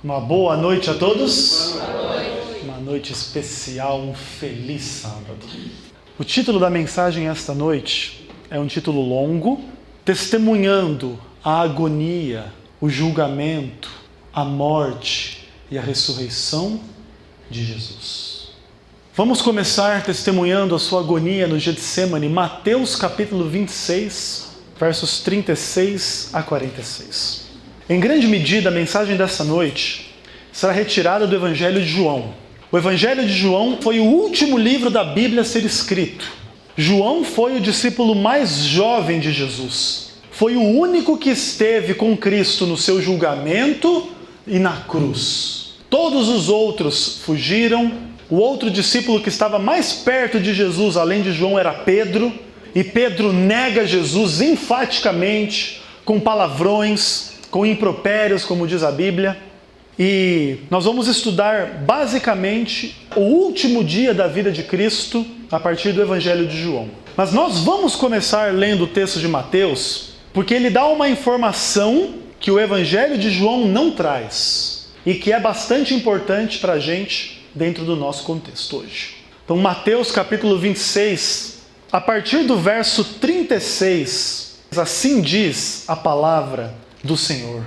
Uma boa noite a todos. Uma noite especial, um feliz sábado. O título da mensagem esta noite é um título longo, testemunhando a agonia, o julgamento, a morte e a ressurreição de Jesus. Vamos começar testemunhando a sua agonia no Getsemane, Mateus capítulo 26, versos 36 a 46. Em grande medida, a mensagem dessa noite será retirada do Evangelho de João. O Evangelho de João foi o último livro da Bíblia a ser escrito. João foi o discípulo mais jovem de Jesus. Foi o único que esteve com Cristo no seu julgamento e na cruz. Todos os outros fugiram. O outro discípulo que estava mais perto de Jesus, além de João, era Pedro. E Pedro nega Jesus enfaticamente, com palavrões, com impropérios, como diz a Bíblia. E nós vamos estudar basicamente o último dia da vida de Cristo a partir do Evangelho de João. Mas nós vamos começar lendo o texto de Mateus, porque ele dá uma informação que o Evangelho de João não traz e que é bastante importante para a gente dentro do nosso contexto hoje. Então, Mateus capítulo 26, a partir do verso 36, assim diz a palavra do Senhor.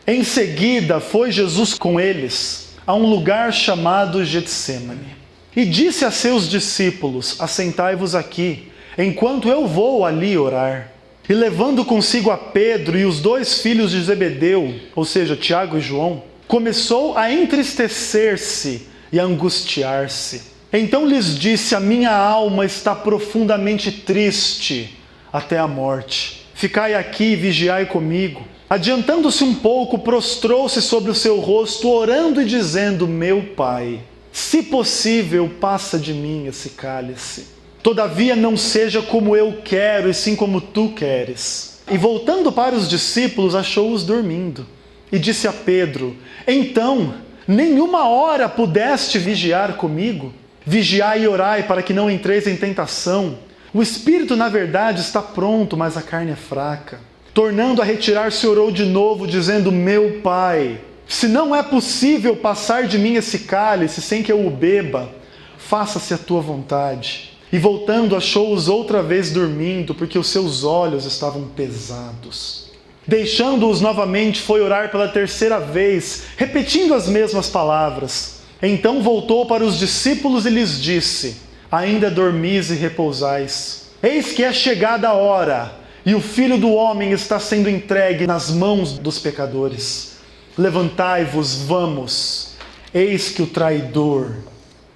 Em seguida foi Jesus com eles a um lugar chamado Getsemane e disse a seus discípulos: assentai-vos aqui, enquanto eu vou ali orar. E levando consigo a Pedro e os dois filhos de Zebedeu, ou seja, Tiago e João, começou a entristecer-se e a angustiar-se. Então lhes disse: a minha alma está profundamente triste até a morte. Ficai aqui e vigiai comigo. Adiantando-se um pouco, prostrou-se sobre o seu rosto, orando e dizendo: meu Pai, se possível, passa de mim esse cálice. Todavia não seja como eu quero, e sim como tu queres. E voltando para os discípulos, achou-os dormindo. E disse a Pedro: então, nenhuma hora pudeste vigiar comigo? Vigiai e orai para que não entreis em tentação. O espírito, na verdade, está pronto, mas a carne é fraca. Tornando a retirar-se, orou de novo, dizendo: meu Pai, se não é possível passar de mim esse cálice sem que eu o beba, faça-se a tua vontade. E voltando, achou-os outra vez dormindo, porque os seus olhos estavam pesados. Deixando-os novamente, foi orar pela terceira vez, repetindo as mesmas palavras. Então voltou para os discípulos e lhes disse: ainda dormis e repousais? Eis que é chegada a hora, e o Filho do Homem está sendo entregue nas mãos dos pecadores. Levantai-vos, vamos, eis que o traidor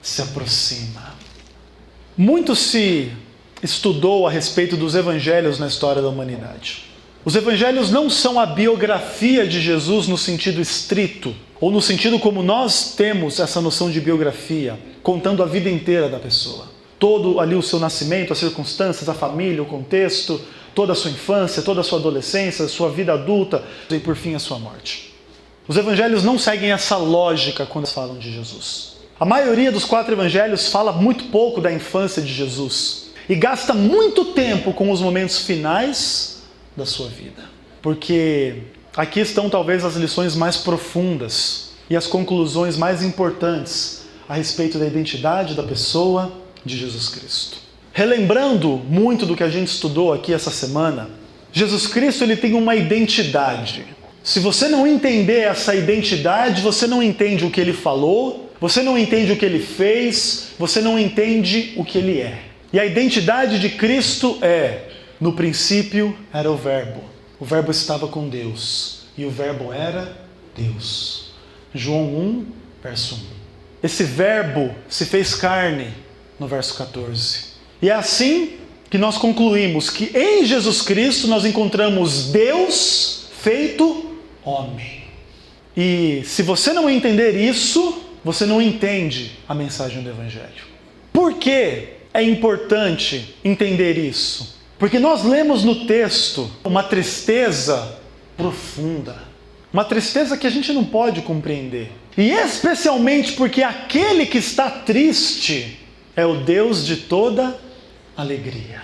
se aproxima. Muito se estudou a respeito dos evangelhos na história da humanidade. Os evangelhos não são a biografia de Jesus no sentido estrito, ou no sentido como nós temos essa noção de biografia, contando a vida inteira da pessoa. Todo ali o seu nascimento, as circunstâncias, a família, o contexto, toda a sua infância, toda a sua adolescência, a sua vida adulta e por fim a sua morte. Os evangelhos não seguem essa lógica quando falam de Jesus. A maioria dos 4 evangelhos fala muito pouco da infância de Jesus e gasta muito tempo com os momentos finais da sua vida. Porque aqui estão talvez as lições mais profundas e as conclusões mais importantes a respeito da identidade da pessoa de Jesus Cristo. Relembrando muito do que a gente estudou aqui essa semana, Jesus Cristo ele tem uma identidade. Se você não entender essa identidade, você não entende o que ele falou, você não entende o que ele fez, você não entende o que ele é. E a identidade de Cristo é: no princípio era o Verbo estava com Deus, e o Verbo era Deus. João 1, verso 1. Esse Verbo se fez carne, no verso 14. E é assim que nós concluímos que em Jesus Cristo nós encontramos Deus feito homem. E se você não entender isso, você não entende a mensagem do Evangelho. Por que é importante entender isso? Porque nós lemos no texto uma tristeza profunda. Uma tristeza que a gente não pode compreender. E especialmente porque aquele que está triste é o Deus de toda alegria.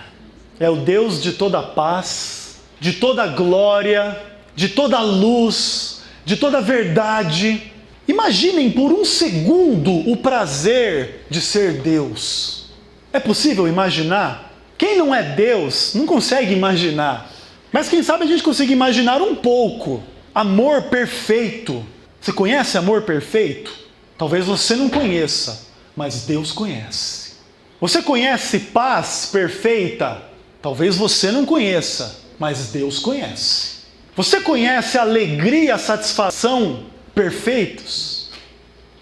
É o Deus de toda paz, de toda glória, de toda luz, de toda verdade. Imaginem por um segundo o prazer de ser Deus. É possível imaginar? Quem não é Deus não consegue imaginar. Mas quem sabe a gente consiga imaginar um pouco. Amor perfeito. Você conhece amor perfeito? Talvez você não conheça, mas Deus conhece. Você conhece paz perfeita? Talvez você não conheça, mas Deus conhece. Você conhece alegria, satisfação perfeitos?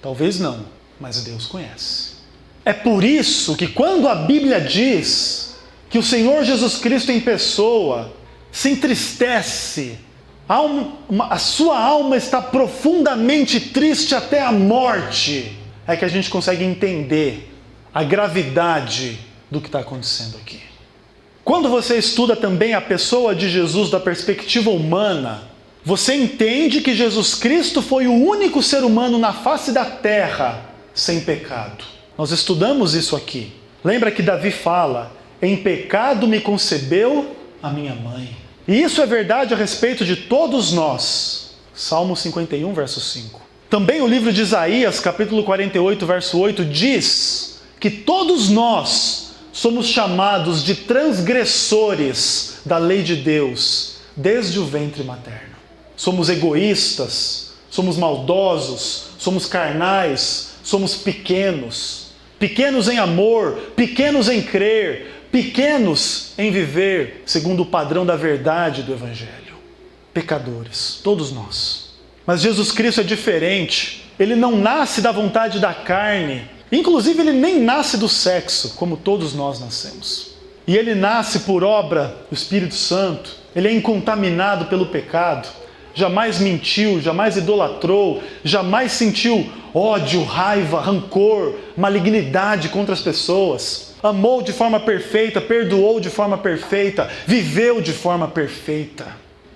Talvez não, mas Deus conhece. É por isso que quando a Bíblia diz que o Senhor Jesus Cristo em pessoa se entristece, a sua alma está profundamente triste até a morte, é que a gente consegue entender a gravidade do que está acontecendo aqui. Quando você estuda também a pessoa de Jesus da perspectiva humana, você entende que Jesus Cristo foi o único ser humano na face da terra sem pecado. Nós estudamos isso aqui. Lembra que Davi fala: em pecado me concebeu a minha mãe. E isso é verdade a respeito de todos nós. Salmo 51, verso 5. Também o livro de Isaías, capítulo 48, verso 8, diz que todos nós somos chamados de transgressores da lei de Deus desde o ventre materno. Somos egoístas, somos maldosos, somos carnais, somos pequenos. Pequenos em amor, pequenos em crer, pequenos em viver segundo o padrão da verdade do Evangelho. Pecadores, todos nós. Mas Jesus Cristo é diferente. Ele não nasce da vontade da carne. Inclusive, ele nem nasce do sexo, como todos nós nascemos. E ele nasce por obra do Espírito Santo. Ele é incontaminado pelo pecado. Jamais mentiu, jamais idolatrou, jamais sentiu ódio, raiva, rancor, malignidade contra as pessoas. Amou de forma perfeita, perdoou de forma perfeita, viveu de forma perfeita.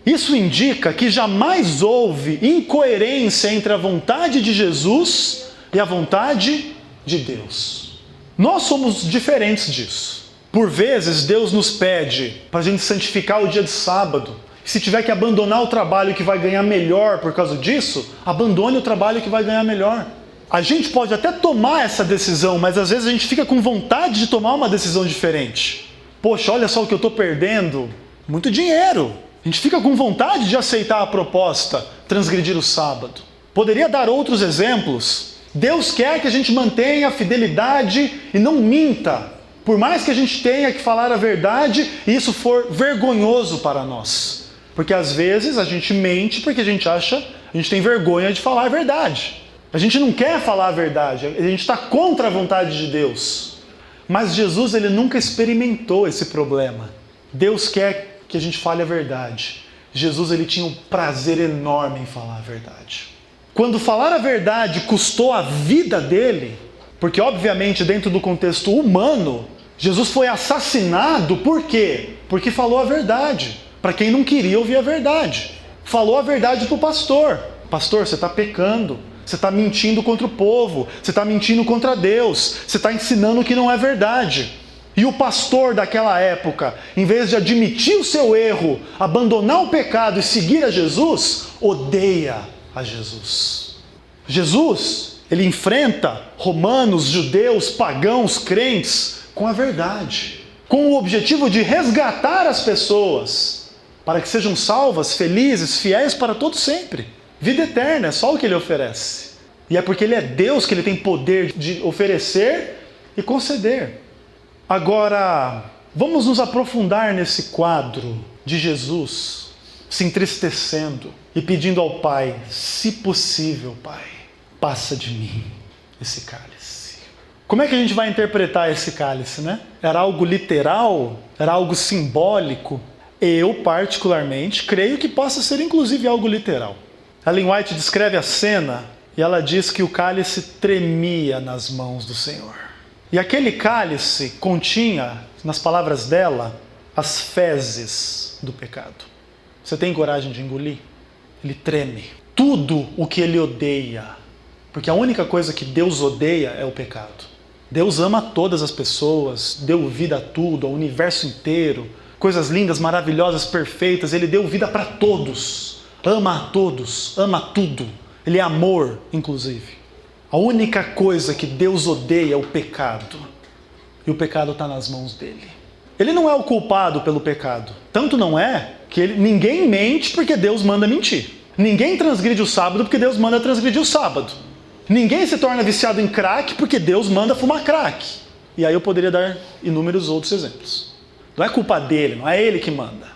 Isso indica que jamais houve incoerência entre a vontade de Jesus e a vontade de Deus. Nós somos diferentes disso. Por vezes, Deus nos pede para a gente santificar o dia de sábado. Se tiver que abandonar o trabalho que vai ganhar melhor por causa disso, abandone o trabalho que vai ganhar melhor. A gente pode até tomar essa decisão, mas às vezes a gente fica com vontade de tomar uma decisão diferente. Poxa, olha só o que eu estou perdendo. Muito dinheiro. A gente fica com vontade de aceitar a proposta, transgredir o sábado. Poderia dar outros exemplos. Deus quer que a gente mantenha a fidelidade e não minta. Por mais que a gente tenha que falar a verdade e isso for vergonhoso para nós. Porque às vezes a gente mente porque a gente tem vergonha de falar a verdade. A gente não quer falar a verdade, a gente está contra a vontade de Deus. Mas Jesus, ele nunca experimentou esse problema. Deus quer que a gente fale a verdade. Jesus, ele tinha um prazer enorme em falar a verdade. Quando falar a verdade custou a vida dele, porque obviamente dentro do contexto humano, Jesus foi assassinado, por quê? Porque falou a verdade. Para quem não queria ouvir a verdade. Falou a verdade para o pastor. Pastor, você está pecando. Você está mentindo contra o povo. Você está mentindo contra Deus. Você está ensinando o que não é verdade. E o pastor daquela época, em vez de admitir o seu erro, abandonar o pecado e seguir a Jesus, odeia a Jesus. Jesus, ele enfrenta romanos, judeus, pagãos, crentes com a verdade. Com o objetivo de resgatar as pessoas para que sejam salvas, felizes, fiéis para todo sempre. Vida eterna, é só o que ele oferece. E é porque ele é Deus que ele tem poder de oferecer e conceder. Agora, vamos nos aprofundar nesse quadro de Jesus se entristecendo e pedindo ao Pai: se possível, Pai, passa de mim esse cálice. Como é que a gente vai interpretar esse cálice, né? Era algo literal? Era algo simbólico? Eu, particularmente, creio que possa ser inclusive algo literal. Ellen White descreve a cena e ela diz que o cálice tremia nas mãos do Senhor. E aquele cálice continha, nas palavras dela, as fezes do pecado. Você tem coragem de engolir? Ele treme. Tudo o que ele odeia. Porque a única coisa que Deus odeia é o pecado. Deus ama todas as pessoas, deu vida a tudo, ao universo inteiro. Coisas lindas, maravilhosas, perfeitas. Ele deu vida para todos. Ama a todos, ama tudo. Ele é amor, inclusive. A única coisa que Deus odeia é o pecado. E o pecado está nas mãos dele. Ele não é o culpado pelo pecado. Tanto não é que ninguém mente porque Deus manda mentir. Ninguém transgride o sábado porque Deus manda transgredir o sábado. Ninguém se torna viciado em crack porque Deus manda fumar crack. E aí eu poderia dar inúmeros outros exemplos. Não é culpa dele, não é ele que manda.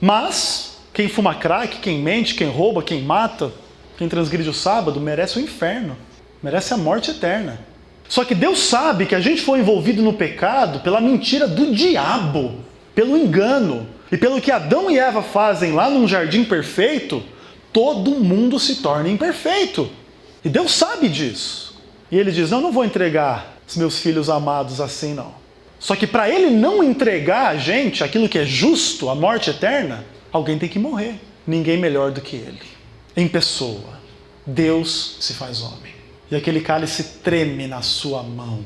Mas quem fuma crack, quem mente, quem rouba, quem mata, quem transgride o sábado, merece o inferno. Merece a morte eterna. Só que Deus sabe que a gente foi envolvido no pecado pela mentira do diabo, pelo engano. E pelo que Adão e Eva fazem lá num jardim perfeito, todo mundo se torna imperfeito. E Deus sabe disso. E ele diz, não vou entregar os meus filhos amados assim não. Só que para ele não entregar a gente aquilo que é justo, a morte eterna, alguém tem que morrer. Ninguém melhor do que ele. Em pessoa, Deus se faz homem. E aquele cálice treme na sua mão.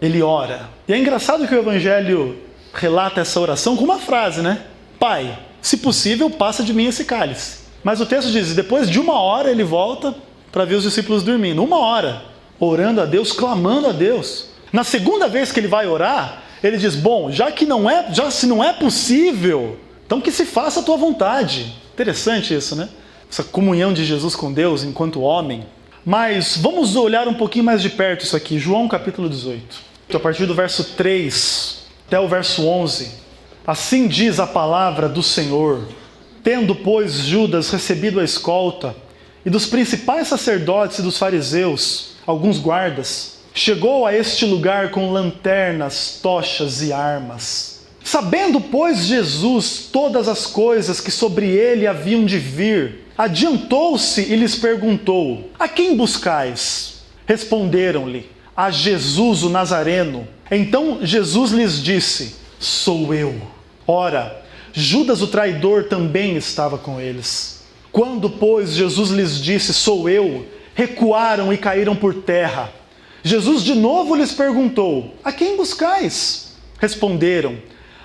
Ele ora. E é engraçado que o Evangelho relata essa oração com uma frase, né? Pai, se possível, passa de mim esse cálice. Mas o texto diz, depois de 1 hora ele volta para ver os discípulos dormindo. 1 hora, orando a Deus, clamando a Deus. Na segunda vez que ele vai orar, ele diz, bom, já se não é possível, então que se faça a tua vontade. Interessante isso, né? Essa comunhão de Jesus com Deus enquanto homem. Mas vamos olhar um pouquinho mais de perto isso aqui. João capítulo 18. A partir do verso 3 até o verso 11. Assim diz a palavra do Senhor. Tendo, pois, Judas recebido a escolta, e dos principais sacerdotes e dos fariseus, alguns guardas, chegou a este lugar com lanternas, tochas e armas. Sabendo, pois, Jesus todas as coisas que sobre ele haviam de vir, adiantou-se e lhes perguntou, a quem buscais? Responderam-lhe, a Jesus o Nazareno. Então Jesus lhes disse, sou eu. Ora, Judas o traidor também estava com eles. Quando, pois, Jesus lhes disse, sou eu, recuaram e caíram por terra. Jesus de novo lhes perguntou, a quem buscais? Responderam,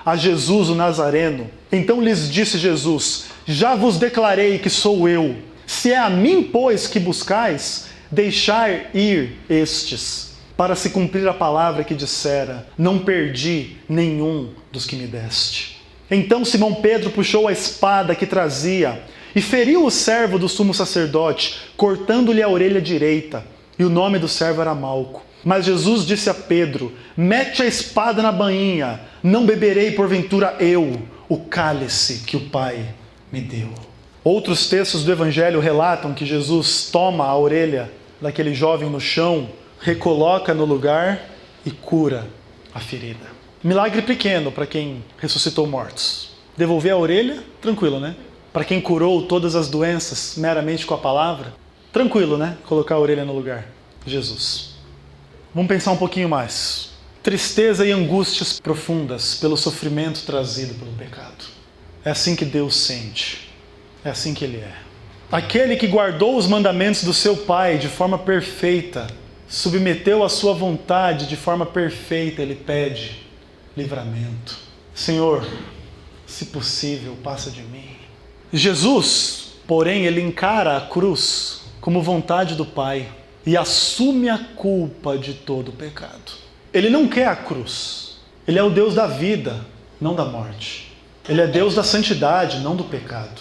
a Jesus o Nazareno. Então lhes disse Jesus, já vos declarei que sou eu. Se é a mim, pois, que buscais, deixai ir estes, para se cumprir a palavra que dissera, não perdi nenhum dos que me deste. Então Simão Pedro puxou a espada que trazia e feriu o servo do sumo sacerdote, cortando-lhe a orelha direita. E o nome do servo era Malco. Mas Jesus disse a Pedro, mete a espada na bainha, não beberei porventura eu o cálice que o Pai me deu. Outros textos do Evangelho relatam que Jesus toma a orelha daquele jovem no chão, recoloca no lugar e cura a ferida. Milagre pequeno para quem ressuscitou mortos. Devolver a orelha, tranquilo, né? Para quem curou todas as doenças meramente com a palavra, tranquilo, né? Colocar a orelha no lugar. Jesus. Vamos pensar um pouquinho mais. Tristeza e angústias profundas pelo sofrimento trazido pelo pecado. É assim que Deus sente. É assim que Ele é. Aquele que guardou os mandamentos do seu Pai de forma perfeita, submeteu a sua vontade de forma perfeita, Ele pede livramento. Senhor, se possível, passa de mim. Jesus, porém, Ele encara a cruz como vontade do Pai e assume a culpa de todo o pecado. Ele não quer a cruz. Ele é o Deus da vida, não da morte. Ele é Deus da santidade, não do pecado.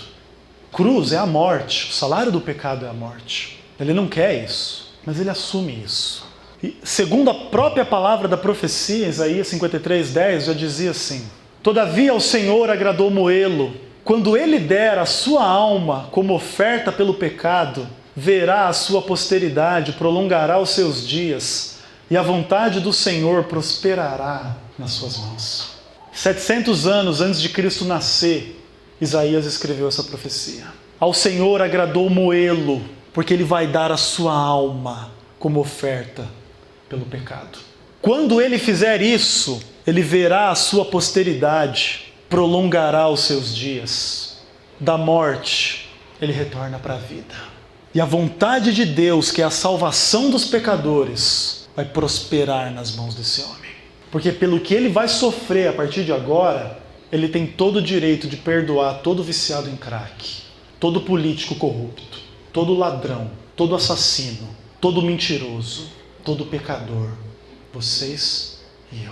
Cruz é a morte, o salário do pecado é a morte. Ele não quer isso, mas ele assume isso. E, segundo a própria palavra da profecia, Isaías 53:10 já dizia assim, todavia ao Senhor agradou moê-lo, quando ele der a sua alma como oferta pelo pecado, verá a sua posteridade, prolongará os seus dias, e a vontade do Senhor prosperará nas suas mãos. 700 anos antes de Cristo nascer, Isaías escreveu essa profecia. Ao Senhor agradou moê-lo, porque Ele vai dar a sua alma como oferta pelo pecado. Quando Ele fizer isso, Ele verá a sua posteridade, prolongará os seus dias. Da morte, Ele retorna para a vida. E a vontade de Deus, que é a salvação dos pecadores, vai prosperar nas mãos desse homem. Porque pelo que ele vai sofrer a partir de agora, ele tem todo o direito de perdoar todo viciado em crack, todo político corrupto, todo ladrão, todo assassino, todo mentiroso, todo pecador, vocês e eu.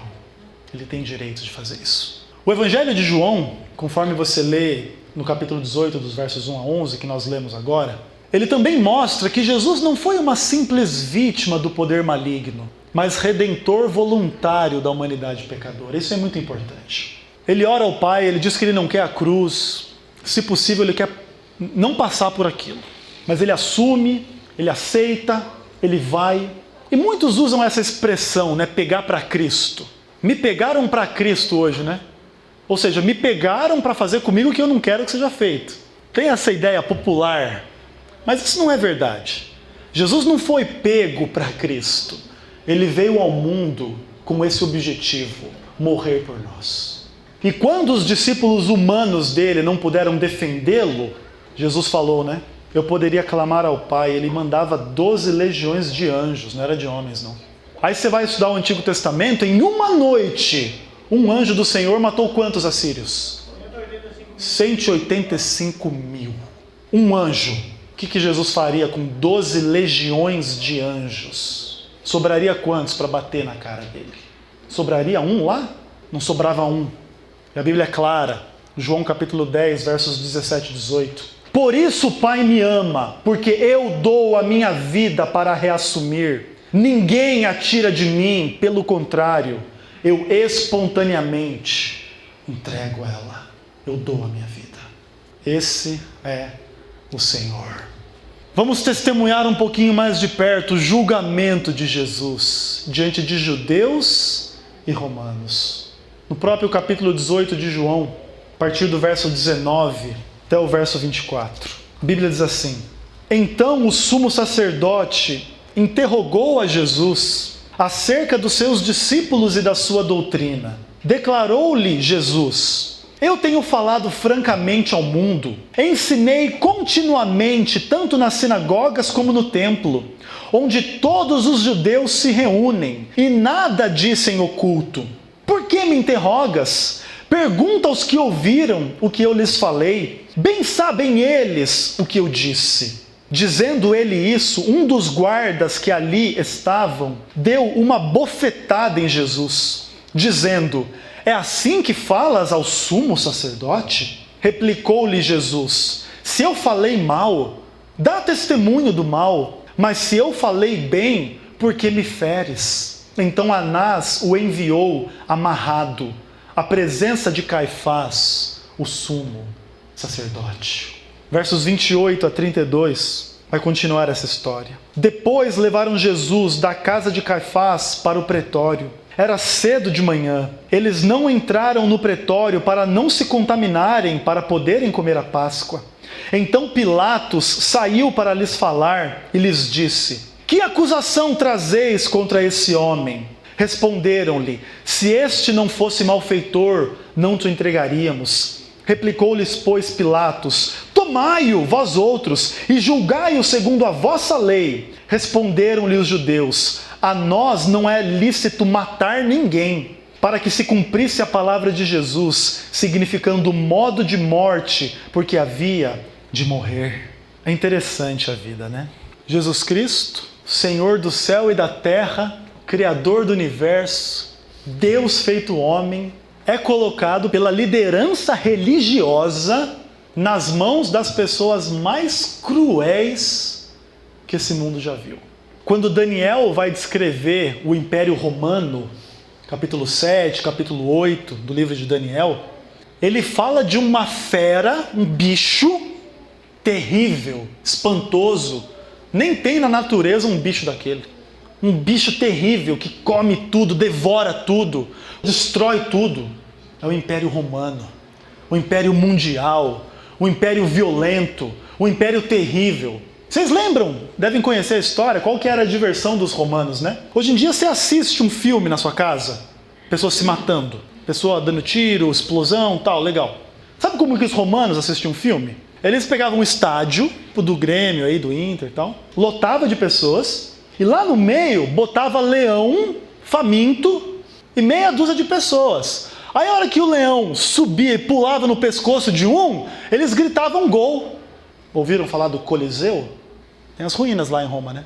Ele tem direito de fazer isso. O Evangelho de João, conforme você lê no capítulo 18, dos versos 1 a 11, que nós lemos agora, ele também mostra que Jesus não foi uma simples vítima do poder maligno, mas redentor voluntário da humanidade pecadora. Isso é muito importante. Ele ora ao Pai, ele diz que ele não quer a cruz, se possível ele quer não passar por aquilo, mas ele assume, ele aceita, ele vai. E muitos usam essa expressão, né, pegar para Cristo. Me pegaram para Cristo hoje, né? Ou seja, me pegaram para fazer comigo o que eu não quero que seja feito. Tem essa ideia popular, mas isso não é verdade. Jesus não foi pego para Cristo. Ele veio ao mundo com esse objetivo, morrer por nós. E quando os discípulos humanos dele não puderam defendê-lo, Jesus falou, né? Eu poderia clamar ao Pai, ele mandava 12 legiões de anjos, não era de homens não. Aí você vai estudar o Antigo Testamento, em uma noite, um anjo do Senhor matou quantos assírios? 185 mil. Um anjo. O que Jesus faria com 12 legiões de anjos? Sobraria quantos para bater na cara dele? Sobraria um lá? Não sobrava um. E a Bíblia é clara. João capítulo 10, versos 17 e 18. Por isso o Pai me ama, porque eu dou a minha vida para reassumir. Ninguém a tira de mim, pelo contrário, eu espontaneamente entrego ela. Eu dou a minha vida. Esse é o Senhor. Vamos testemunhar um pouquinho mais de perto o julgamento de Jesus diante de judeus e romanos. No próprio capítulo 18 de João, a partir do verso 19 até o verso 24. A Bíblia diz assim: Então o sumo sacerdote interrogou a Jesus acerca dos seus discípulos e da sua doutrina. Declarou-lhe Jesus: Eu tenho falado francamente ao mundo, ensinei continuamente tanto nas sinagogas como no templo, onde todos os judeus se reúnem, e nada disse em oculto. Por que me interrogas? Pergunta aos que ouviram o que eu lhes falei. Bem sabem eles o que eu disse. Dizendo ele isso, um dos guardas que ali estavam deu uma bofetada em Jesus, dizendo: É assim que falas ao sumo sacerdote? Replicou-lhe Jesus: Se eu falei mal, dá testemunho do mal, mas se eu falei bem, por que me feres? Então Anás o enviou amarrado à presença de Caifás, o sumo sacerdote. Versos 28 a 32, vai continuar essa história. Depois levaram Jesus da casa de Caifás para o pretório. Era cedo de manhã. Eles não entraram no pretório para não se contaminarem, para poderem comer a Páscoa. Então Pilatos saiu para lhes falar e lhes disse: Que acusação trazeis contra esse homem? Responderam-lhe: Se este não fosse malfeitor, não te entregaríamos. Replicou-lhes, pois, Pilatos: Tomai-o, vós outros, e julgai-o segundo a vossa lei. Responderam-lhe os judeus: A nós não é lícito matar ninguém, para que se cumprisse a palavra de Jesus, significando modo de morte, porque havia de morrer. É interessante a vida, né? Jesus Cristo, Senhor do céu e da terra, Criador do universo, Deus feito homem, é colocado pela liderança religiosa nas mãos das pessoas mais cruéis que esse mundo já viu. Quando Daniel vai descrever o Império Romano, capítulo 7, capítulo 8 do livro de Daniel, ele fala de uma fera, um bicho terrível, espantoso. Nem tem na natureza um bicho daquele. Um bicho terrível que come tudo, devora tudo, destrói tudo. É o Império Romano, o Império Mundial, o Império violento, o Império terrível. Vocês lembram? Devem conhecer a história, qual que era a diversão dos romanos, né? Hoje em dia você assiste um filme na sua casa, pessoas se matando, pessoa dando tiro, explosão, tal, legal. Sabe como que os romanos assistiam um filme? Eles pegavam um estádio, do Grêmio aí, do Inter e tal, lotava de pessoas, e lá no meio botava leão faminto e meia dúzia de pessoas. Aí a hora que o leão subia e pulava no pescoço de um, eles gritavam gol. Ouviram falar do Coliseu? Tem as ruínas lá em Roma, né?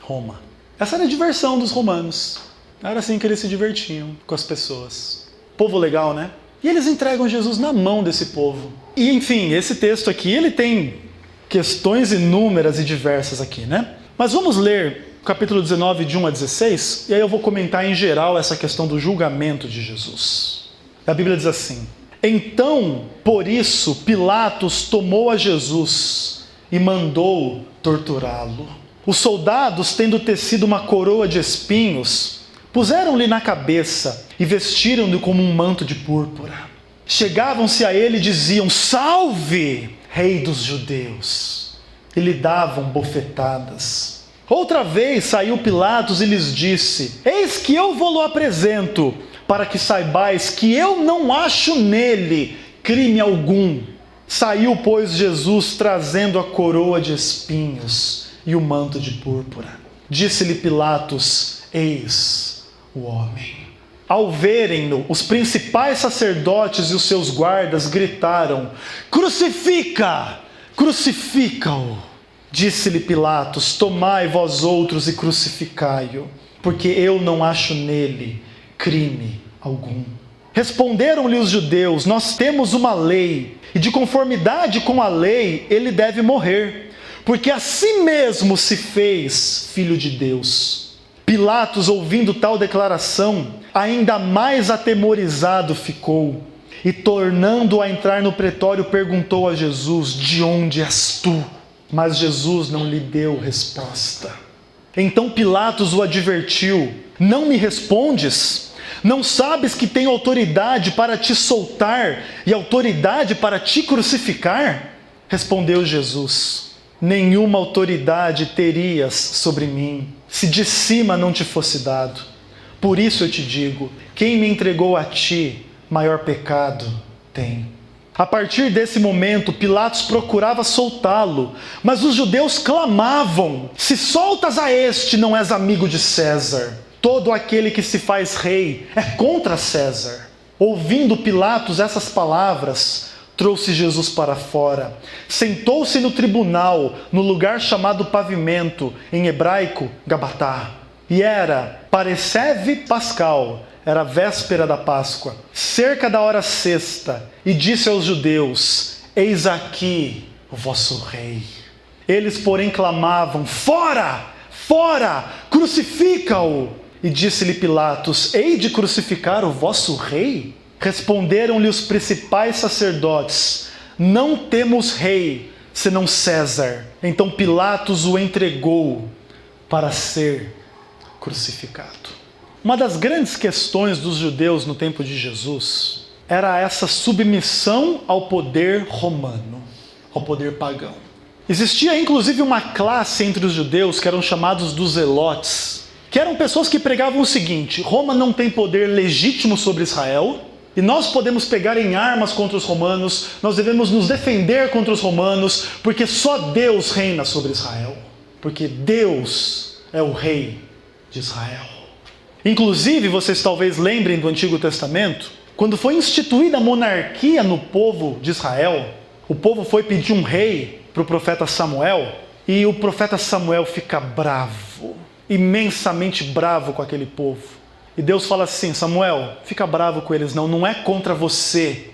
Roma. Essa era a diversão dos romanos. Era assim que eles se divertiam com as pessoas. Povo legal, né? E eles entregam Jesus na mão desse povo. E enfim, esse texto aqui, ele tem questões inúmeras e diversas aqui, né? Mas vamos ler o capítulo 19, de 1 a 16, e aí eu vou comentar em geral essa questão do julgamento de Jesus. A Bíblia diz assim: Então, por isso, Pilatos tomou a Jesus e mandou torturá-lo. Os soldados, tendo tecido uma coroa de espinhos, puseram-lhe na cabeça e vestiram-no como um manto de púrpura. Chegavam-se a ele e diziam: Salve, Rei dos Judeus! E lhe davam bofetadas. Outra vez saiu Pilatos e lhes disse: Eis que eu vou-lo apresento, para que saibais que eu não acho nele crime algum. Saiu, pois, Jesus trazendo a coroa de espinhos e o manto de púrpura. Disse-lhe Pilatos: Eis o homem. Ao verem-no, os principais sacerdotes e os seus guardas gritaram: Crucifica! Crucifica-o! Disse-lhe Pilatos: Tomai vós outros e crucificai-o, porque eu não acho nele crime algum. Responderam-lhe os judeus: Nós temos uma lei, e de conformidade com a lei ele deve morrer, porque a si mesmo se fez filho de Deus. Pilatos, ouvindo tal declaração, ainda mais atemorizado ficou, e tornando a entrar no pretório, perguntou a Jesus: De onde és tu? Mas Jesus não lhe deu resposta. Então Pilatos o advertiu: Não me respondes? Não sabes que tenho autoridade para te soltar e autoridade para te crucificar? Respondeu Jesus: Nenhuma autoridade terias sobre mim, se de cima não te fosse dado. Por isso eu te digo: quem me entregou a ti, maior pecado tem. A partir desse momento, Pilatos procurava soltá-lo, mas os judeus clamavam: Se soltas a este, não és amigo de César. Todo aquele que se faz rei é contra César. Ouvindo Pilatos essas palavras, trouxe Jesus para fora, sentou-se no tribunal, no lugar chamado Pavimento, em hebraico, Gabatá. E era Parecev Pascal, era a véspera da Páscoa, cerca da hora sexta, e disse aos judeus: Eis aqui o vosso rei. Eles, porém, clamavam: Fora! Fora! Crucifica-o! E disse-lhe Pilatos: Hei de crucificar o vosso rei? Responderam-lhe os principais sacerdotes: Não temos rei, senão César. Então Pilatos o entregou para ser crucificado. Uma das grandes questões dos judeus no tempo de Jesus era essa submissão ao poder romano, ao poder pagão. Existia inclusive uma classe entre os judeus que eram chamados dos zelotes, que eram pessoas que pregavam o seguinte: Roma não tem poder legítimo sobre Israel, e nós podemos pegar em armas contra os romanos, nós devemos nos defender contra os romanos, porque só Deus reina sobre Israel, porque Deus é o rei de Israel. Inclusive, vocês talvez lembrem do Antigo Testamento, quando foi instituída a monarquia no povo de Israel, o povo foi pedir um rei para o profeta Samuel, e o profeta Samuel fica bravo, imensamente bravo com aquele povo. E Deus fala assim: Samuel, fica bravo com eles não é contra você,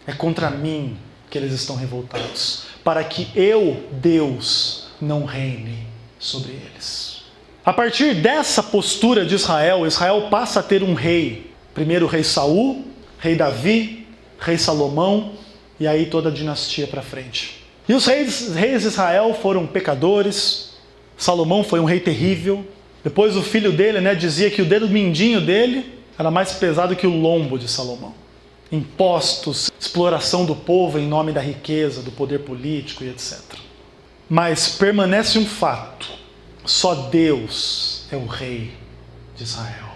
é contra mim que eles estão revoltados, para que eu, Deus, não reine sobre eles. A partir dessa postura de Israel, Israel passa a ter um rei. Primeiro o rei Saul, rei Davi, rei Salomão, e aí toda a dinastia para frente. E os reis de Israel foram pecadores. Salomão foi um rei terrível. Depois o filho dele, dizia que o dedo mindinho dele era mais pesado que o lombo de Salomão. Impostos, exploração do povo em nome da riqueza, do poder político e etc. Mas permanece um fato: só Deus é o rei de Israel.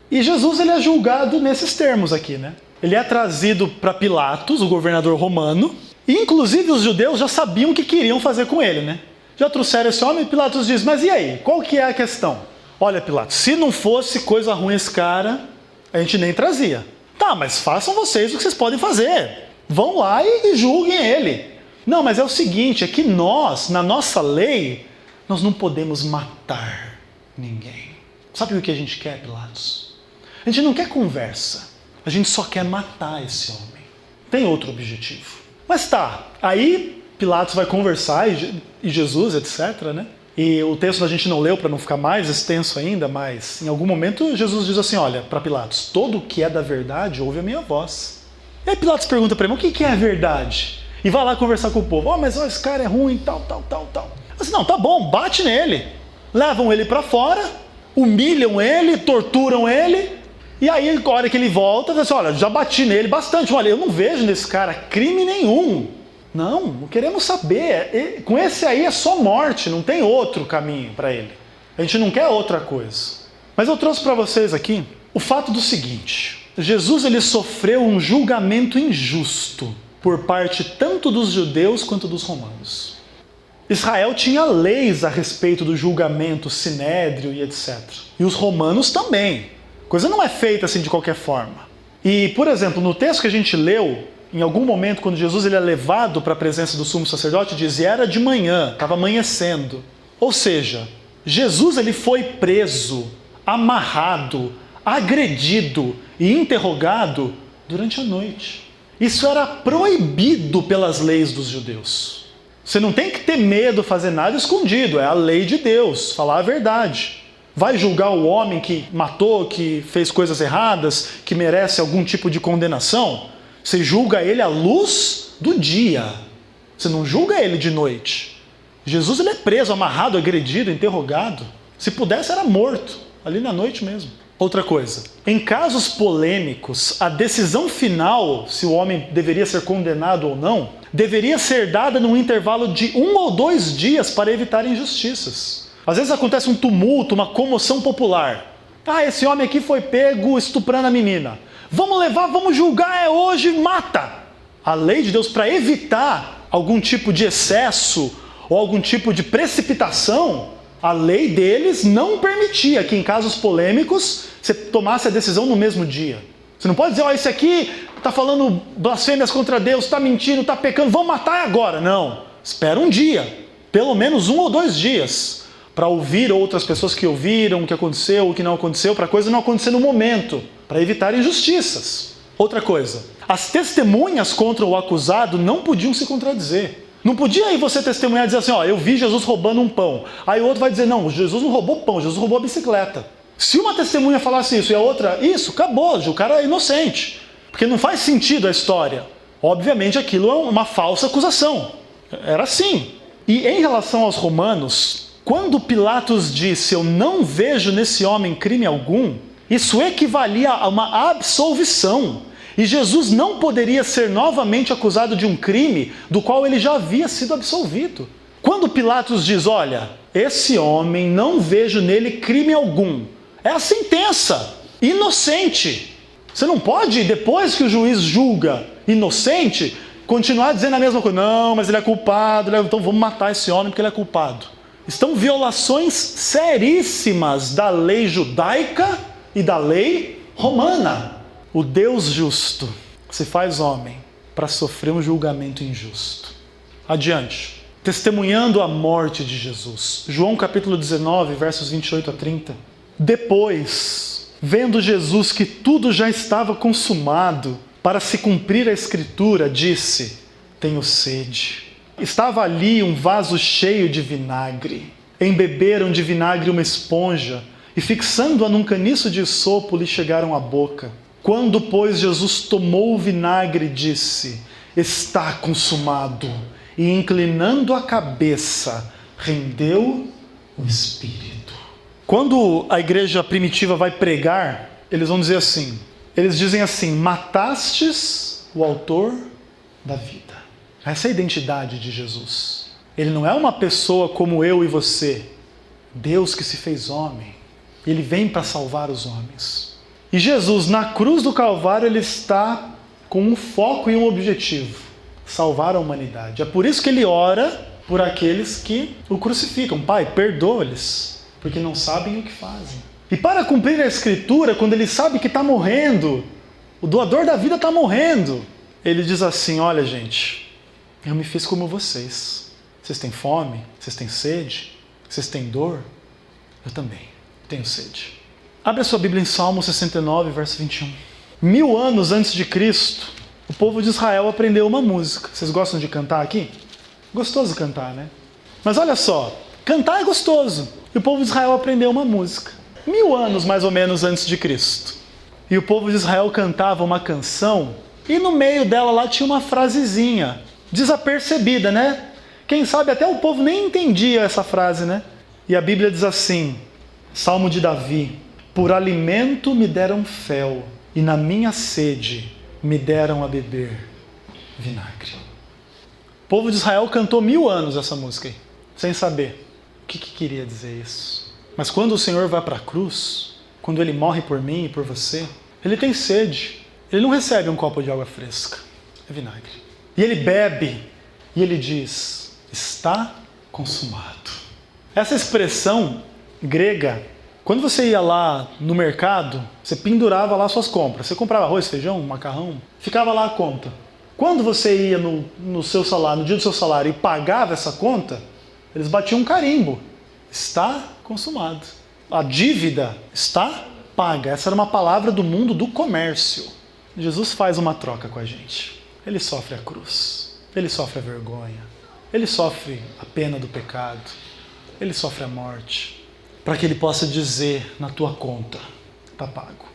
E Jesus ele é julgado nesses termos aqui, Ele é trazido para Pilatos, o governador romano, e inclusive os judeus já sabiam o que queriam fazer com ele, Já trouxeram esse homem e Pilatos diz: Mas e aí? Qual que é a questão? Olha, Pilatos, se não fosse coisa ruim esse cara, a gente nem trazia. Tá, mas façam vocês o que vocês podem fazer. Vão lá e julguem ele. Não, mas é o seguinte, é que nós, na nossa lei, nós não podemos matar ninguém. Sabe o que a gente quer, Pilatos? A gente não quer conversa, a gente só quer matar esse homem. Tem outro objetivo. Mas tá, aí Pilatos vai conversar e Jesus, etc, né? E o texto a gente não leu para não ficar mais extenso ainda, mas em algum momento Jesus diz assim, olha, para Pilatos, todo o que é da verdade ouve a minha voz. E aí Pilatos pergunta para ele, o que é a verdade? E vai lá conversar com o povo, mas esse cara é ruim, tal. Assim, não, tá bom, bate nele. Levam ele para fora, humilham ele, torturam ele, e aí a hora que ele volta, diz assim, olha, já bati nele bastante, olha, eu não vejo nesse cara crime nenhum. Não queremos saber. Com esse aí é só morte, não tem outro caminho para ele. A gente não quer outra coisa. Mas eu trouxe para vocês aqui o fato do seguinte. Jesus ele sofreu um julgamento injusto por parte tanto dos judeus quanto dos romanos. Israel tinha leis a respeito do julgamento, sinédrio e etc. E os romanos também. A coisa não é feita assim de qualquer forma. E, por exemplo, no texto que a gente leu, em algum momento, quando Jesus ele é levado para a presença do sumo sacerdote, dizia, era de manhã, estava amanhecendo. Ou seja, Jesus ele foi preso, amarrado, agredido e interrogado durante a noite. Isso era proibido pelas leis dos judeus. Você não tem que ter medo, fazer nada escondido, é a lei de Deus, falar a verdade. Vai julgar o homem que matou, que fez coisas erradas, que merece algum tipo de condenação? Você julga ele à luz do dia. Você não julga ele de noite. Jesus ele é preso, amarrado, agredido, interrogado. Se pudesse era morto, ali na noite mesmo. Outra coisa, em casos polêmicos, a decisão final, se o homem deveria ser condenado ou não, deveria ser dada num intervalo de 1 ou 2 dias para evitar injustiças. Às vezes acontece um tumulto, uma comoção popular. Esse homem aqui foi pego estuprando a menina. Vamos levar, vamos julgar, é hoje, mata. A lei de Deus, para evitar algum tipo de excesso ou algum tipo de precipitação, a lei deles não permitia que em casos polêmicos você tomasse a decisão no mesmo dia. Você não pode dizer, esse aqui está falando blasfêmias contra Deus, está mentindo, está pecando, vamos matar agora. Não, espera um dia, pelo menos 1 ou 2 dias, para ouvir outras pessoas que ouviram o que aconteceu, o que não aconteceu, para a coisa não acontecer no momento, para evitar injustiças. Outra coisa, as testemunhas contra o acusado não podiam se contradizer. Não podia aí você testemunhar e dizer assim, eu vi Jesus roubando um pão. Aí o outro vai dizer, não, Jesus não roubou pão, Jesus roubou a bicicleta. Se uma testemunha falasse isso e a outra, isso, acabou, o cara é inocente. Porque não faz sentido a história. Obviamente aquilo é uma falsa acusação. Era assim. E em relação aos romanos, quando Pilatos disse, eu não vejo nesse homem crime algum, isso equivalia a uma absolvição. E Jesus não poderia ser novamente acusado de um crime do qual ele já havia sido absolvido. Quando Pilatos diz, olha, esse homem não vejo nele crime algum, é a sentença, inocente. Você não pode, depois que o juiz julga inocente, continuar dizendo a mesma coisa. Não, mas ele é culpado, então vamos matar esse homem porque ele é culpado. Estão violações seríssimas da lei judaica e da lei romana. O Deus justo se faz homem para sofrer um julgamento injusto. Adiante. Testemunhando a morte de Jesus. João capítulo 19, versos 28 a 30. Depois, vendo Jesus que tudo já estava consumado, para se cumprir a escritura, disse, tenho sede. Estava ali um vaso cheio de vinagre. Embeberam de vinagre uma esponja e fixando-a num caniço de sopo lhe chegaram à boca. Quando, pois, Jesus tomou o vinagre, disse, está consumado. E inclinando a cabeça, rendeu o espírito. Quando a igreja primitiva vai pregar, eles vão dizer assim, eles dizem assim, matastes o autor da vida. Essa é a identidade de Jesus. Ele não é uma pessoa como eu e você. Deus que se fez homem. Ele vem para salvar os homens. E Jesus, na cruz do Calvário, ele está com um foco e um objetivo. Salvar a humanidade. É por isso que ele ora por aqueles que o crucificam. Pai, perdoa-lhes, porque não sabem o que fazem. E para cumprir a escritura, quando ele sabe que está morrendo, o doador da vida está morrendo, ele diz assim, olha gente, eu me fiz como vocês. Vocês têm fome? Vocês têm sede? Vocês têm dor? Eu também tenho sede. Abre a sua Bíblia em Salmo 69, verso 21. 1000 anos antes de Cristo, o povo de Israel aprendeu uma música. Vocês gostam de cantar aqui? Gostoso cantar, né? Mas olha só, cantar é gostoso. E o povo de Israel aprendeu uma música. 1000 anos mais ou menos antes de Cristo. E o povo de Israel cantava uma canção e no meio dela lá tinha uma frasezinha, desapercebida, né? Quem sabe até o povo nem entendia essa frase, né? E a Bíblia diz assim, Salmo de Davi: por alimento me deram fel, e na minha sede me deram a beber vinagre. O povo de Israel cantou 1000 anos essa música aí, sem saber o que queria dizer isso. Mas quando o Senhor vai para a cruz, quando Ele morre por mim e por você, Ele tem sede. Ele não recebe um copo de água fresca, é vinagre. E Ele bebe e Ele diz: está consumado. Essa expressão grega, quando você ia lá no mercado, você pendurava lá suas compras. Você comprava arroz, feijão, macarrão, ficava lá a conta. Quando você ia no seu salário, no dia do seu salário e pagava essa conta, eles batiam um carimbo. Está consumado. A dívida está paga. Essa era uma palavra do mundo do comércio. Jesus faz uma troca com a gente. Ele sofre a cruz. Ele sofre a vergonha. Ele sofre a pena do pecado. Ele sofre a morte. Para que Ele possa dizer na tua conta: está pago.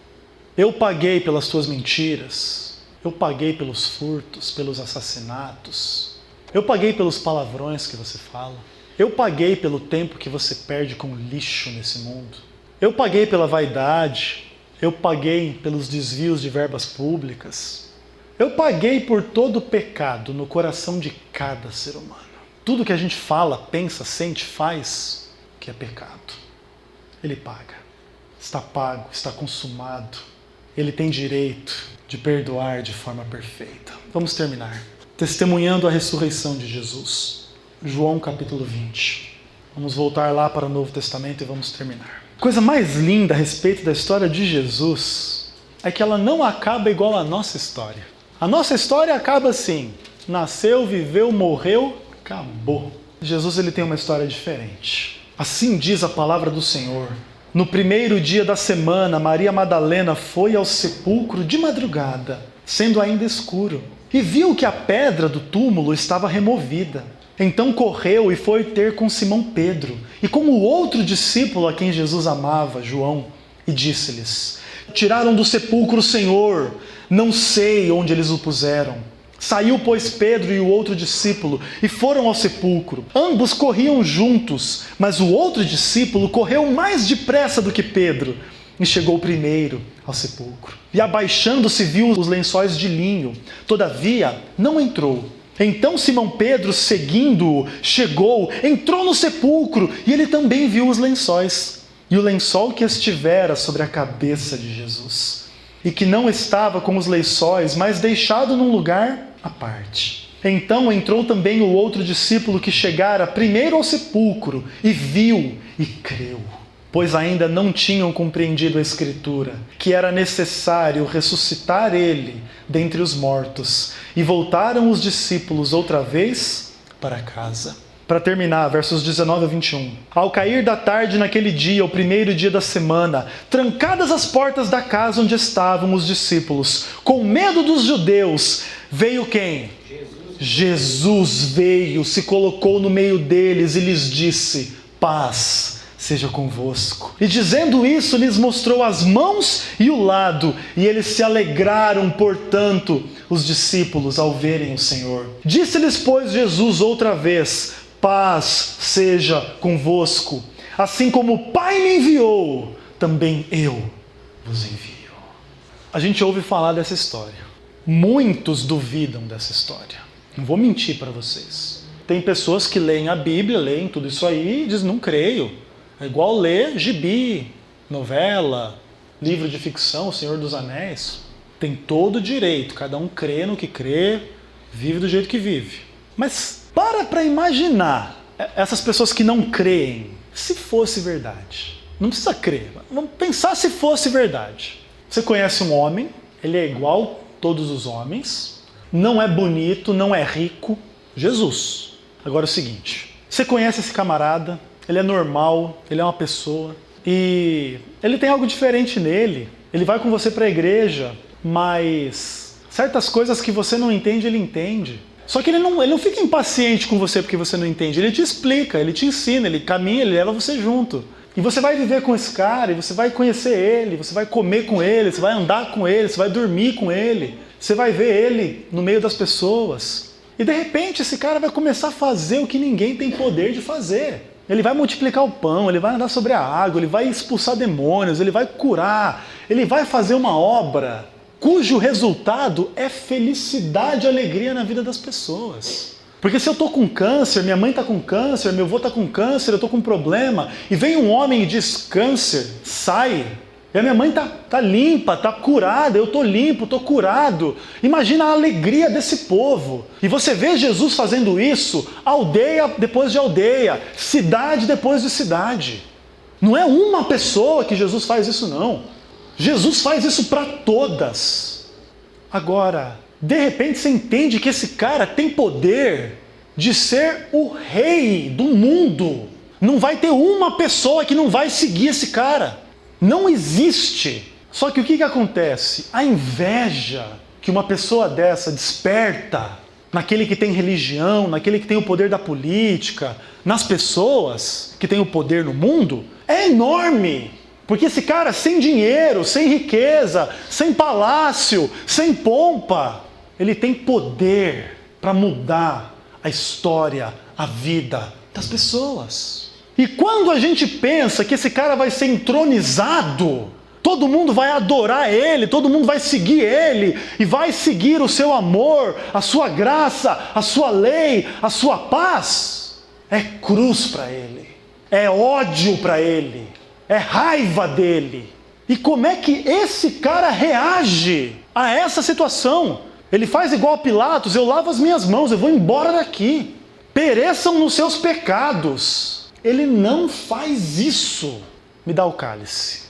Eu paguei pelas tuas mentiras. Eu paguei pelos furtos, pelos assassinatos. Eu paguei pelos palavrões que você fala. Eu paguei pelo tempo que você perde com lixo nesse mundo. Eu paguei pela vaidade. Eu paguei pelos desvios de verbas públicas. Eu paguei por todo o pecado no coração de cada ser humano. Tudo que a gente fala, pensa, sente, faz, que é pecado. Ele paga. Está pago, está consumado. Ele tem direito de perdoar de forma perfeita. Vamos terminar. Testemunhando a ressurreição de Jesus. João capítulo 20. Vamos voltar lá para o Novo Testamento e vamos terminar. A coisa mais linda a respeito da história de Jesus é que ela não acaba igual à nossa história. A nossa história acaba assim: nasceu, viveu, morreu, acabou. Jesus ele tem uma história diferente. Assim diz a palavra do Senhor. No primeiro dia da semana, Maria Madalena foi ao sepulcro de madrugada, sendo ainda escuro, e viu que a pedra do túmulo estava removida. Então correu e foi ter com Simão Pedro e com o outro discípulo a quem Jesus amava, João, e disse-lhes: tiraram do sepulcro o Senhor, não sei onde eles o puseram. Saiu, pois, Pedro e o outro discípulo e foram ao sepulcro. Ambos corriam juntos, mas o outro discípulo correu mais depressa do que Pedro e chegou primeiro ao sepulcro. E abaixando-se viu os lençóis de linho, todavia não entrou. Então Simão Pedro, seguindo-o, chegou, entrou no sepulcro e ele também viu os lençóis e o lençol que estivera sobre a cabeça de Jesus, e que não estava com os lençóis, mas deixado num lugar à parte. Então entrou também o outro discípulo que chegara primeiro ao sepulcro e viu e creu, pois ainda não tinham compreendido a Escritura, que era necessário ressuscitar ele dentre os mortos. E voltaram os discípulos outra vez para casa. Para terminar, versos 19 a 21. Ao cair da tarde naquele dia, o primeiro dia da semana, trancadas as portas da casa onde estavam os discípulos, com medo dos judeus, veio quem? Jesus veio, se colocou no meio deles e lhes disse: paz seja convosco. E dizendo isso, lhes mostrou as mãos e o lado, e eles se alegraram, portanto, os discípulos, ao verem o Senhor. Disse-lhes, pois, Jesus outra vez: paz seja convosco. Assim como o Pai me enviou, também eu vos envio. A gente ouve falar dessa história. Muitos duvidam dessa história. Não vou mentir para vocês. Tem pessoas que leem a Bíblia, leem tudo isso aí e dizem: não creio. É igual ler gibi, novela, livro de ficção, O Senhor dos Anéis. Tem todo o direito, cada um crê no que crê, vive do jeito que vive. Mas para imaginar essas pessoas que não creem, se fosse verdade. Não precisa crer, vamos pensar se fosse verdade. Você conhece um homem, ele é igual a todos os homens, não é bonito, não é rico, Jesus. Agora é o seguinte, você conhece esse camarada, ele é normal, ele é uma pessoa. E ele tem algo diferente nele. Ele vai com você para a igreja, mas certas coisas que você não entende, ele entende. Só que ele não fica impaciente com você porque você não entende. Ele te explica, ele te ensina, ele caminha, ele leva você junto. E você vai viver com esse cara, e você vai conhecer ele, você vai comer com ele, você vai andar com ele, você vai dormir com ele. Você vai ver ele no meio das pessoas. E de repente esse cara vai começar a fazer o que ninguém tem poder de fazer. Ele vai multiplicar o pão, ele vai andar sobre a água, ele vai expulsar demônios, ele vai curar, ele vai fazer uma obra cujo resultado é felicidade e alegria na vida das pessoas. Porque se eu estou com câncer, minha mãe está com câncer, meu avô está com câncer, eu estou com um problema, e vem um homem e diz câncer, sai. E a minha mãe tá limpa, está curada, eu estou limpo, estou curado. Imagina a alegria desse povo. E você vê Jesus fazendo isso, aldeia depois de aldeia, cidade depois de cidade. Não é uma pessoa que Jesus faz isso, não. Jesus faz isso para todas. Agora, de repente você entende que esse cara tem poder de ser o rei do mundo. Não vai ter uma pessoa que não vai seguir esse cara. Não existe. Só que o que acontece? A inveja que uma pessoa dessa desperta naquele que tem religião, naquele que tem o poder da política, nas pessoas que têm o poder no mundo, é enorme. Porque esse cara sem dinheiro, sem riqueza, sem palácio, sem pompa, ele tem poder para mudar a história, a vida das pessoas. E quando a gente pensa que esse cara vai ser entronizado, todo mundo vai adorar ele, todo mundo vai seguir ele, e vai seguir o seu amor, a sua graça, a sua lei, a sua paz, é cruz para ele, é ódio para ele, é raiva dele. E como é que esse cara reage a essa situação? Ele faz igual a Pilatos, eu lavo as minhas mãos, eu vou embora daqui. Pereçam nos seus pecados. Ele não faz isso. Me dá o cálice.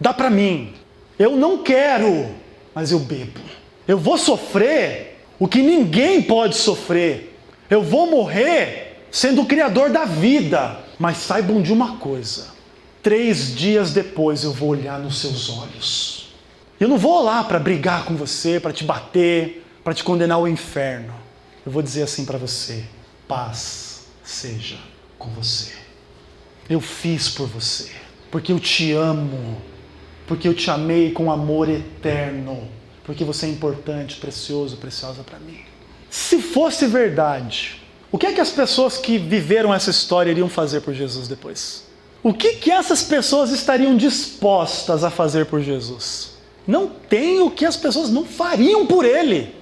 Dá para mim. Eu não quero, mas eu bebo. Eu vou sofrer o que ninguém pode sofrer. Eu vou morrer sendo o criador da vida. Mas saibam de uma coisa. 3 dias depois eu vou olhar nos seus olhos. Eu não vou lá para brigar com você, para te bater, para te condenar ao inferno. Eu vou dizer assim para você: paz seja com você. Eu fiz por você, porque eu te amo, porque eu te amei com amor eterno, porque você é importante, precioso, preciosa para mim. Se fosse verdade, o que é que as pessoas que viveram essa história iriam fazer por Jesus depois? O que essas pessoas estariam dispostas a fazer por Jesus? Não tem o que as pessoas não fariam por ele.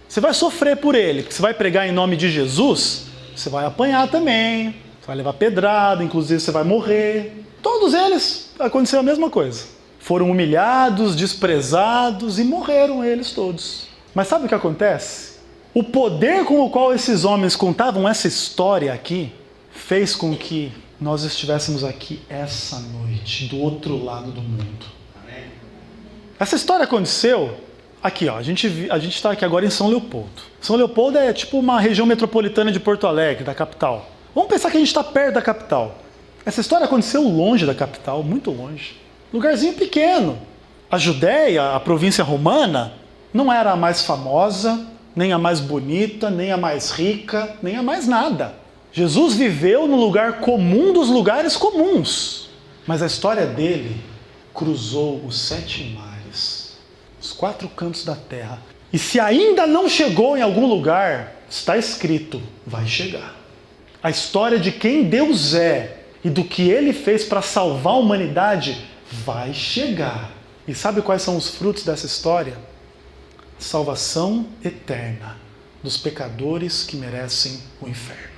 Você vai sofrer por ele, porque você vai pregar em nome de Jesus, você vai apanhar também, você vai levar pedrada, inclusive você vai morrer. Todos eles aconteceu a mesma coisa. Foram humilhados, desprezados e morreram eles todos. Mas sabe o que acontece? O poder com o qual esses homens contavam essa história aqui fez com que nós estivéssemos aqui essa noite, do outro lado do mundo. Amém? Essa história aconteceu aqui, ó. A gente está aqui agora em São Leopoldo. São Leopoldo é tipo uma região metropolitana de Porto Alegre, da capital. Vamos pensar que a gente está perto da capital. Essa história aconteceu longe da capital, muito longe. Lugarzinho pequeno. A Judéia, a província romana, não era a mais famosa, nem a mais bonita, nem a mais rica, nem a mais nada. Jesus viveu no lugar comum dos lugares comuns. Mas a história dele cruzou os 7 mares, os 4 cantos da terra. E se ainda não chegou em algum lugar, está escrito, vai chegar. A história de quem Deus é e do que Ele fez para salvar a humanidade vai chegar. E sabe quais são os frutos dessa história? Salvação eterna dos pecadores que merecem o inferno.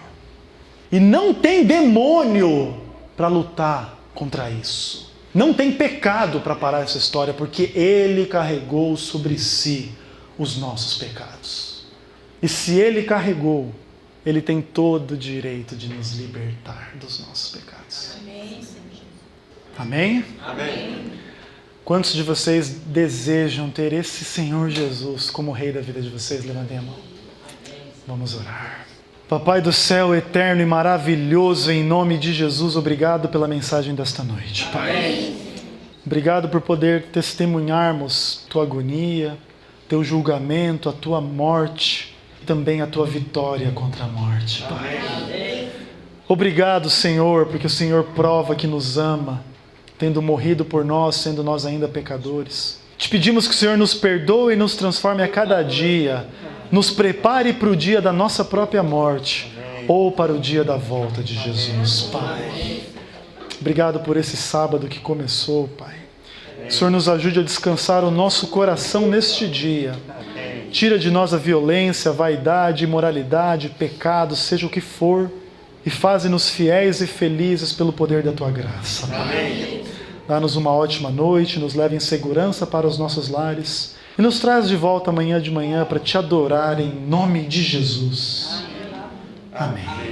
E não tem demônio para lutar contra isso. Não tem pecado para parar essa história, porque Ele carregou sobre si os nossos pecados. E se Ele carregou, Ele tem todo o direito de nos libertar dos nossos pecados. Amém? Amém? Amém. Quantos de vocês desejam ter esse Senhor Jesus como Rei da vida de vocês? Levantem a mão. Vamos orar. Papai do céu, eterno e maravilhoso, em nome de Jesus, obrigado pela mensagem desta noite, Pai. Obrigado por poder testemunharmos tua agonia, teu julgamento, a tua morte e também a tua vitória contra a morte, Pai. Obrigado, Senhor, porque o Senhor prova que nos ama, tendo morrido por nós, sendo nós ainda pecadores. Te pedimos que o Senhor nos perdoe e nos transforme a cada dia, nos prepare para o dia da nossa própria morte ou para o dia da volta de Jesus, Pai. Obrigado por esse sábado que começou, Pai. Que o Senhor nos ajude a descansar o nosso coração neste dia. Tira de nós a violência, a vaidade, imoralidade, pecado, seja o que for, e faze-nos fiéis e felizes pelo poder da Tua graça, Pai. Dá-nos uma ótima noite, nos leve em segurança para os nossos lares e nos traz de volta amanhã de manhã para Te adorar em nome de Jesus. Amém.